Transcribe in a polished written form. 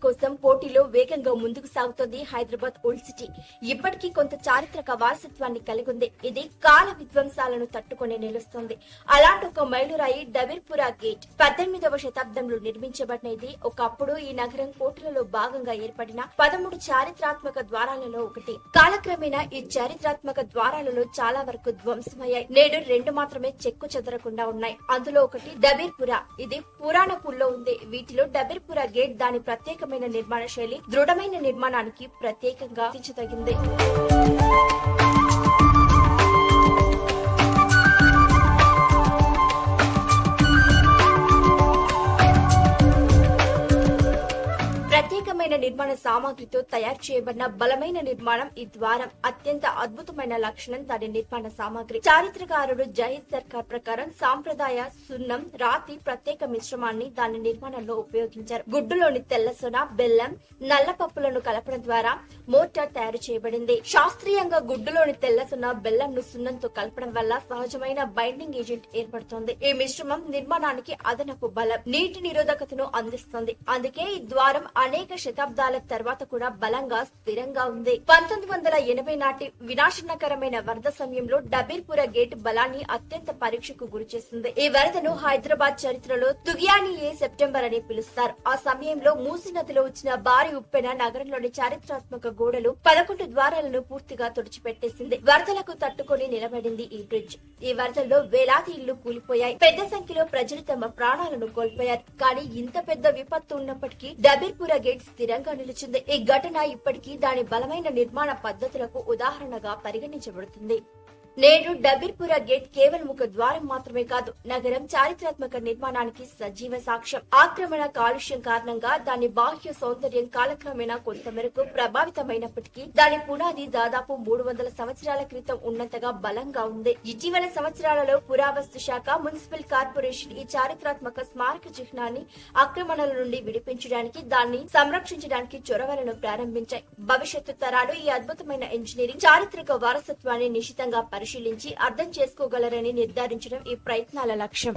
కోసం పోటీలో వేగంగా ముందుకు సాగుతోంది హైదరాబాద్ ఓల్డ్ సిటీ. ఇప్పటికీ కొంత చారిత్రక వారసత్వాన్ని కలిగి ఉంది. ఇది కాల విధ్వంసాలను తట్టుకొని నిలుస్తోంది. అలాంటి ఒక మైలురాయి డబీర్పురా గేట్. 18వ శతాబ్దంలో నిర్మించబడిన ఇది ఒకప్పుడు ఈ నగరం కోటలలో భాగంగా ఏర్పడిన 13 చారిత్రాత్మక ద్వారాలలో ఒకటి. కాలక్రమేణా ఈ చారిత్రాత్మక ద్వారాలలో చాలా వరకు ధ్వంసమయ్యాయి. నేడు 2 మాత్రమే చెక్కు చెదరకుండా ఉన్నాయి. అందులో ఒకటి డబీర్పురా. ఇది పురాణపుల్లో ఉంది. వీటిలో డబీర్పురా గేట్ దాని ప్రత్యేకమైన నిర్మాణ శైలి, దృఢమైన నిర్మాణానికి ప్రత్యేకంగా తీర్చిదిద్దింది. ప్రత్యేకమైన నిర్మాణ సామాగ్రితో తయారు చేయబడిన బలమైన నిర్మాణం ఈ ద్వారం. అత్యంత అద్భుతమైన లక్షణం దాని నిర్మాణ సామాగ్రి. చారిత్రకారుడు జహీద్ సర్కార్ ప్రకారం సాంప్రదాయ సున్నం, రాతి ప్రత్యేక మిశ్రమాన్ని దాని నిర్మాణంలో ఉపయోగించారు. గుడ్డులోని తెల్ల సొన, బెల్లం, నల్ల పప్పులను కలపడం ద్వారా మోర్టార్ తయారు చేయబడింది. శాస్త్రీయంగా గుడ్డులోని తెల్ల సొన, బెల్లంను సున్నంతో కలపడం వల్ల సహజమైన బైండింగ్ ఏజెంట్ ఏర్పడుతుంది. ఈ మిశ్రమం నిర్మాణానికి అదనపు బలం, నీటి నిరోధకతను అందిస్తుంది. అందుకే ఈ ద్వారం అనేక శతాబ్దాల తర్వాత కూడా బలంగా స్థిరంగా ఉంది. 1980 నాటి వినాశనకరమైన వరద సమయంలో డబీర్పురా గేట్ బలాన్ని అత్యంత పరీక్షకు గురిచేసింది. ఈ వరదను హైదరాబాద్ చరిత్రలో తుగియానీ-ఏ సెప్టెంబర్ అని పిలుస్తారు. ఆ సమయంలో మూసీ నదిలో వచ్చిన భారీ ఉప్పెన నగరంలోని చారిత్రాత్మక గోడలు 11 ద్వారాలను పూర్తిగా తుడిచిపెట్టేసింది. వరదలకు తట్టుకొని నిలబడింది ఈ బ్రిడ్జ్. ఈ వరదల్లో వేలాది ఇళ్లు కూలిపోయాయి. పెద్ద సంఖ్యలో ప్రజలు తమ ప్రాణాలను కోల్పోయారు. కానీ ఇంత పెద్ద విపత్తు ఉన్నప్పటికీ డబీర్పురా గేట్ స్థిరంగా నిలిచింది. ఈ ఘటన ఇప్పటికీ దాని బలమైన నిర్మాణ పద్ధతులకు ఉదాహరణగా పరిగణించబడుతుంది. నేడు డబీర్పురా గేట్ కేవలం ఒక ద్వారం మాత్రమే కాదు, నగరం చారిత్రాత్మక నిర్మాణానికి సజీవ సాక్ష్యం. ఆక్రమణ, కాలుష్యం కారణంగా దాని బాహ్య సౌందర్యం కాలక్రమేణా కొంతమేరకు ప్రభావితమైనప్పటికీ దాని పునాది దాదాపు 300 సంవత్సరాల క్రితం ఉన్నంతగా బలంగా ఉంది. ఇటీవల సంవత్సరాలలో పురావస్తు శాఖ, మున్సిపల్ కార్పొరేషన్ ఈ చారిత్రాత్మక స్మారక చిహ్నాన్ని ఆక్రమణల నుండి విడిపించడానికి, దాన్ని సంరక్షించడానికి చొరవలను ప్రారంభించాయి. భవిష్యత్తు తరాలు ఈ అద్భుతమైన ఇంజనీరింగ్, చారిత్రక వారసత్వాన్ని నిశితంగా పరిశీలించి అర్థం చేసుకోగలరని నిర్ధారించడం ఈ ప్రయత్నాల లక్ష్యం.